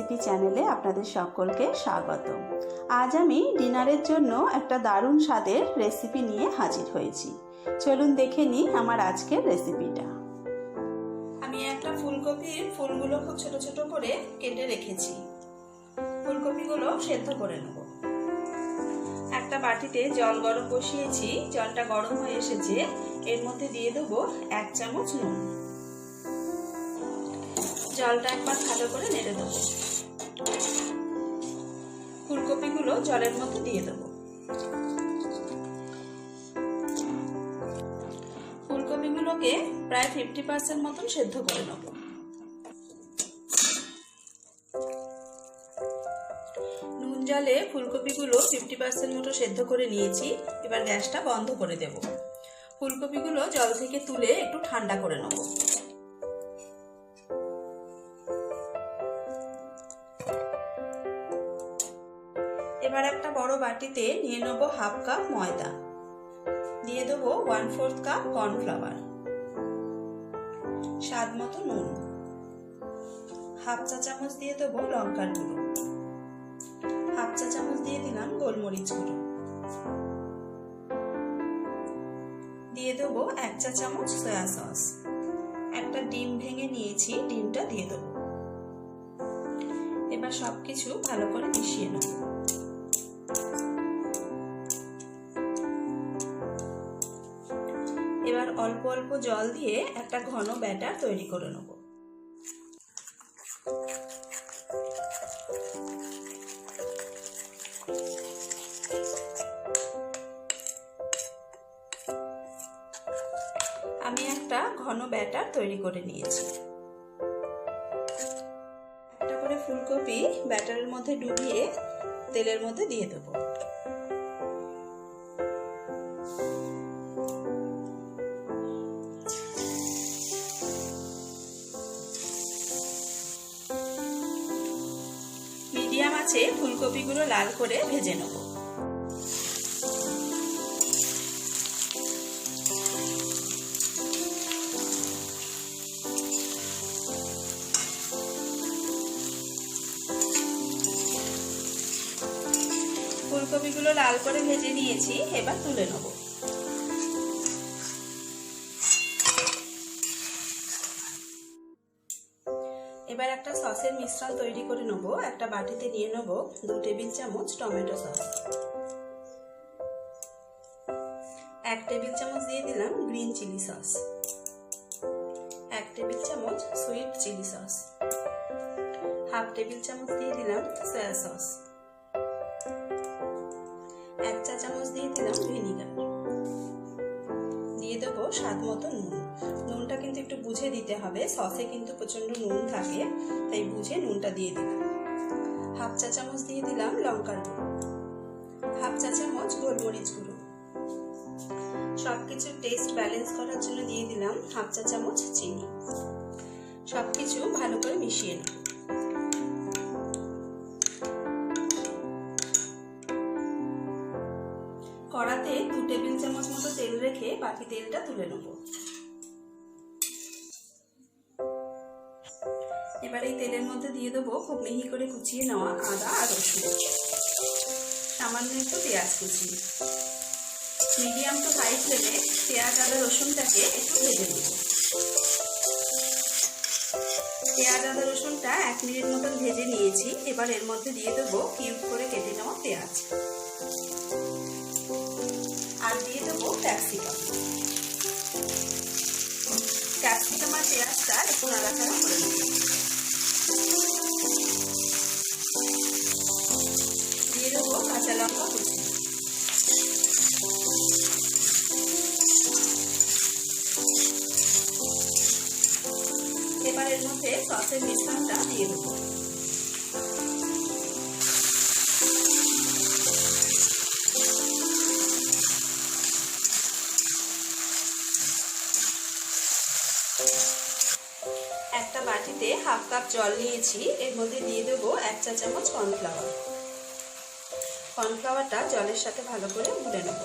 Recipe চ্যানেলে আপনাদের সকলকে স্বাগত। আজ আমি ডিনারের জন্য একটা দারুণ স্বাদের রেসিপি নিয়ে হাজির হয়েছি। চলুন দেখে নিই আমার আজকের রেসিপিটা। আমি একটা ফুলকপির ফুলগুলো খুব ছোট ছোট করে কেটে রেখেছি। ফুলকপিগুলো সেদ্ধ করে নেব। একটা বাটিতে জল গরম বসিয়েছি, জলটা গরম হয়ে এসেছে। এর মধ্যে দিয়ে দেবো 1 চামচ নুন। জলটা একবার ভালো করে নেড়ে দেবো। ফুলকপিগুলো জলের মধ্যে দিয়ে দেবো। ফুলকপিগুলোকে প্রায় 50% মতন সেদ্ধ করে নেব। নুন জলে ফুলকপিগুলো 50% মতো সেদ্ধ করে নিয়েছি। এবার গ্যাসটা বন্ধ করে দেব। ফুলকপিগুলো জল থেকে তুলে একটু ঠান্ডা করে নেব। এবার একটা বড় বাটিতে নিয়ে নেব 1/2 কাপ ময়দা, দিয়ে দেবো 1/4 কাপ কর্নফ্লাওয়ার, স্বাদ মতো নুন, 1/2 চা চামচ দিয়ে দেবো লঙ্কার গুঁড়ো, 1/2 চা চামচ দিয়ে দিলাম গোলমরিচ গুঁড়ো, দিয়ে দেবো 1 চা চামচ সয়া সস। একটা ডিম ভেঙে নিয়েছি, ডিমটা দিয়ে দেবো। এবার সবকিছু ভালো করে মিশিয়ে নেব। এবার অল্প অল্প জল দিয়ে একটা ঘন ব্যাটার তৈরি করে নেব। আমি একটা ঘন ব্যাটার তৈরি করে নিয়েছি। একটা করে ফুলকপি ব্যাটারের মধ্যে ডুবিয়ে তেলের মধ্যে দিয়ে দেবো। মিডিয়াম আঁচে ফুলকপিগুলো লাল করে ভেজে নেব। ফুলকপিগুলো লাল করে ভেজে নিয়েছি, এবার তুলে নেব। এবার একটা সসের মিশ্রণ তৈরি করে নেব। একটা বাটিতে নিয়ে নেব 2 টেবিল চামচ টমেটো সস, 1 টেবিল চামচ দিয়ে দিলাম গ্রিন চিলি সস, 1 টেবিল চামচ সুইট চিলি সস, 1/2 টেবিল চামচ দিয়ে দিলাম সয়া সস, 1 চা চামচ দিয়ে দিলাম ভিনিগার, দিয়ে দেবো স্বাদ মতো নুন। নুনটা কিন্তু একটু বুঝে দিতে হবে, সসে কিন্তু প্রচন্ড নুন থাকে, তাই বুঝে নুনটা দিয়ে দিলাম। 1/2 চা চামচ দিয়ে দিলাম লঙ্কার গুঁড়ো, 1/2 চা চামচ গোলমরিচ গুঁড়ো। সবকিছু টেস্ট ব্যালেন্স করার জন্য দিয়ে দিলাম 1/2 চা চামচ চিনি। সবকিছু ভালো করে মিশিয়ে নেব। কড়াতে 2 টেবিল চামচ মতো তেল রেখে বাকি তেলটা তুলে নেব। এবার এই তেলের মধ্যে দিয়ে দেবো খুব মিহি করে কুচিয়ে নেওয়া আদা আর রসুন, সামান্য একটু পেঁয়াজ কুচি। মিডিয়াম টু হাই ফ্লেমে পেঁয়াজ আদা রসুনটাকে একটু ভেজে নেব। পেঁয়াজ আদা রসুনটা 1 মিনিট মতন ভেজে নিয়েছি। এবার এর মধ্যে দিয়ে দেবো কিউব করে কেটে নেওয়া পেঁয়াজ, আর দিয়ে দেবো ক্যাপসিকাম। ক্যাপসিকাম আর পেঁয়াজটা একটু নাড়াচাড়া করে নেব। দিয়ে দেবো কাঁচা লঙ্কা কুচি। এবার এর মধ্যে সসের মিশ্রণটা দিয়ে দেবো। একটা বাটিতে 1/2 কাপ জল নিয়েছি, এর মধ্যে দিয়ে দেবো 1 চা চামচ কর্নফ্লাওয়ার। কর্নফ্লাওয়ারটা জলের সাথে ভালো করে গুলে নেব।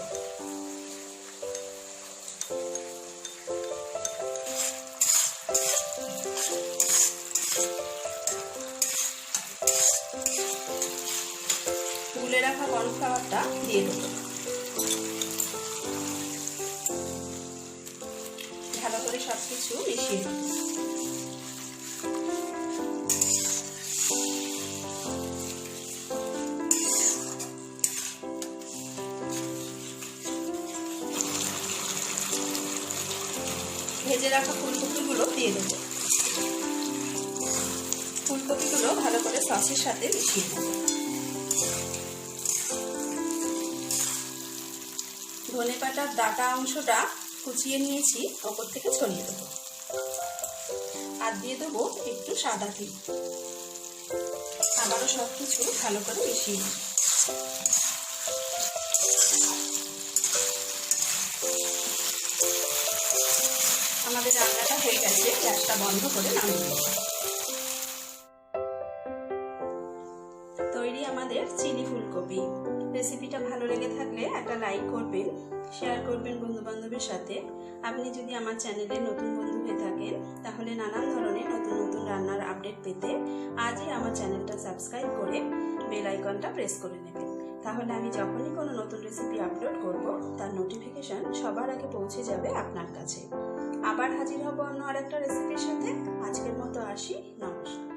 গুলে রাখা কর্নফ্লাওয়ারটা দিয়ে দেবো। ভালো করে সবকিছু মিশিয়ে দেবো। ভেজে রাখা ফুলকপিগুলো দিয়ে দেবো। ফুলকপিগুলো ভালো করে সসের সাথে মিশিয়ে দেবো। ধনেপাতার ডাটা অংশটা কুচিয়ে নিয়েছি, ওপর থেকে ছড়িয়ে দেবো। আর দিয়ে দেবো একটু সাদা তিল। আবারও সবকিছু ভালো করে মিশিয়ে দেবো। আমাদের রান্নাটা হয়ে গেছে, গ্যাসটা বন্ধ করে নামিয়ে দেবো। তৈরি আমাদের চিলি ফুলকপি। রেসিপিটা ভালো লেগে থাকলে একটা লাইক করবেন, শেয়ার করবেন বন্ধু বান্ধবের সাথে। আপনি যদি আমার চ্যানেলে নতুন বন্ধু হয়ে থাকেন তাহলে নানান ধরনের নতুন নতুন রান্নার আপডেট পেতে আজই আমার চ্যানেলটা সাবস্ক্রাইব করে বেল আইকনটা প্রেস করে নেবেন। তাহলে আমি যখনই কোনো নতুন রেসিপি আপলোড করব তার নোটিফিকেশন সবার আগে পৌঁছে যাবে আপনার কাছে। আবার হাজির হব অন্য আরেকটা রেসিপির সাথে। আজকের মতো আসি, নমস্কার।